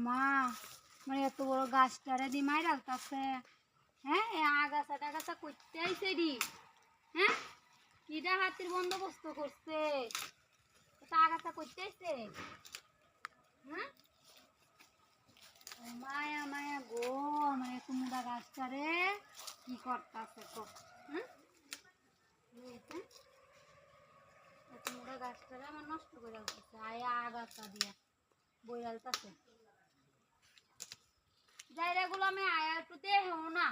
মা মানে এত বড় গাছটারে দি মাই রাখতাছে হ্যাঁ আগাছা টাগাছা করতে আইছে দি হ্যাঁ কিডা হাতির বন্দোবস্ত করছে আগাছা করতে আইছে হ্যাঁ মায়া মায়া গো মানে তোমরা গাছটারে কি করতাছে গো হ্যাঁ তোমরা গাছটারে আমার নষ্ট করে রাখতেছে আয়া আগাছা দিয়া বইরালতাছে জায়গাগুলো আমি আয়া একটু দেও না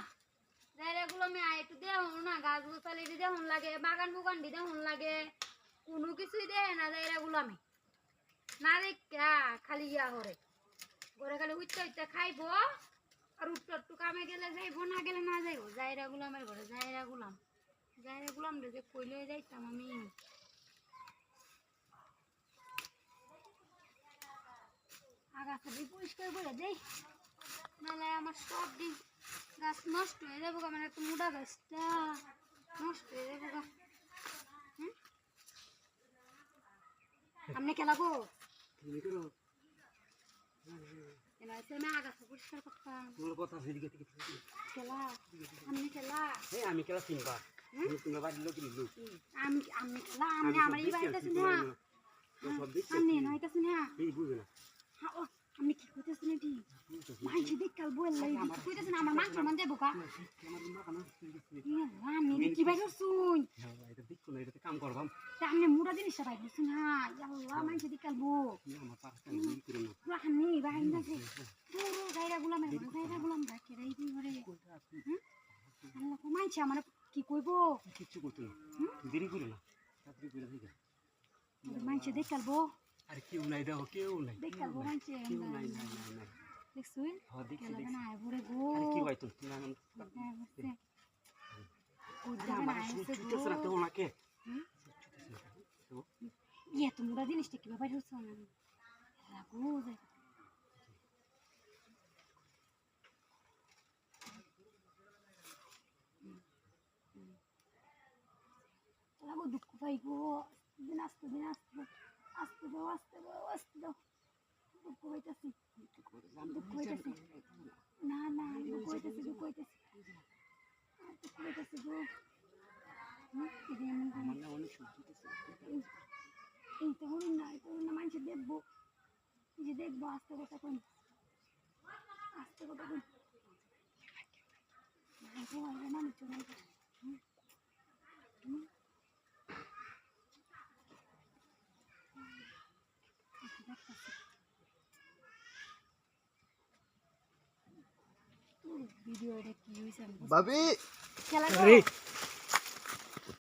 জায়গাগুলো আমি আয়া একটু দেও না গাছ গোছালি দিতে হন লাগে বাগান বুগান দিতে হন লাগে কোনো কিছুই দেয় না জায়গাগুলো আমি না দেখা খালি ইয়া করে ঘরে খালি উঠতে উঠতে খাইবো আর উঠতে একটু কামে গেলে যাইবো না গেলে না যাইবো জায়গা গুলামের ঘরে জায়গা গুলাম রে যে কইলে যাইতাম আমি আগাছা দিয়ে পরিষ্কার করে দেই নাহলে আমার সব দিন গাছ নষ্ট হয়ে যাবো মানে একটা মোটা গাছটা নষ্ট হয়ে যাবো গা আপনি খেলা গো আগাছা পরিষ্কার করতাম আমি খেলা চিনবা আমি খেলা আমি আমার এই বাড়িতেছি না আমি নয়তাছি না আপনি কি কইতেছেন এটি মাইছে দেখ কাল বল লাই কইতেছেন আমার মাছ মন দেবো কা আমি কি বাইর শুন এটা দেখো না এটা কাম করবাম তা আপনি মুড়া জিনিসটা বাইর শুন হ্যাঁ আল্লাহ মাইছে দেখ কাল বো আমার পারস্তা নেই করে না রাখনি বাইর নাছে পুরো জায়গা গুলাম রাখে রাই দি ঘরে আল্লাহ কো মাইছে আমার কি কইবো কিছু করতে না দেরি করে না তাড়াতাড়ি করে দিগা মাইছে দেখ কাল বো আরে কেউ নাই দেখো কেউ নাই দেখ কাল বো মাইছে কেউ নাই দেখছুই হ্যাঁ দেখছি কেলা না আয় ভরে গো আরে কি হইতো না আমার ছুটতেছ না তো ওনাকে ইয়া তোমরা জিনিসটা কিভাবে বাইরে হচ্ছে না লাগো যায় লাগো দুঃখ পাই গো দিন আসতে দাও দুঃখ পাইতাছি না দুঃখ হইতেছি গো এই তো হরুন না মানুষ দেখবো আস্তে কথা কই মানুষ ভিডিও এটা কি হইছে ভাবি খেলা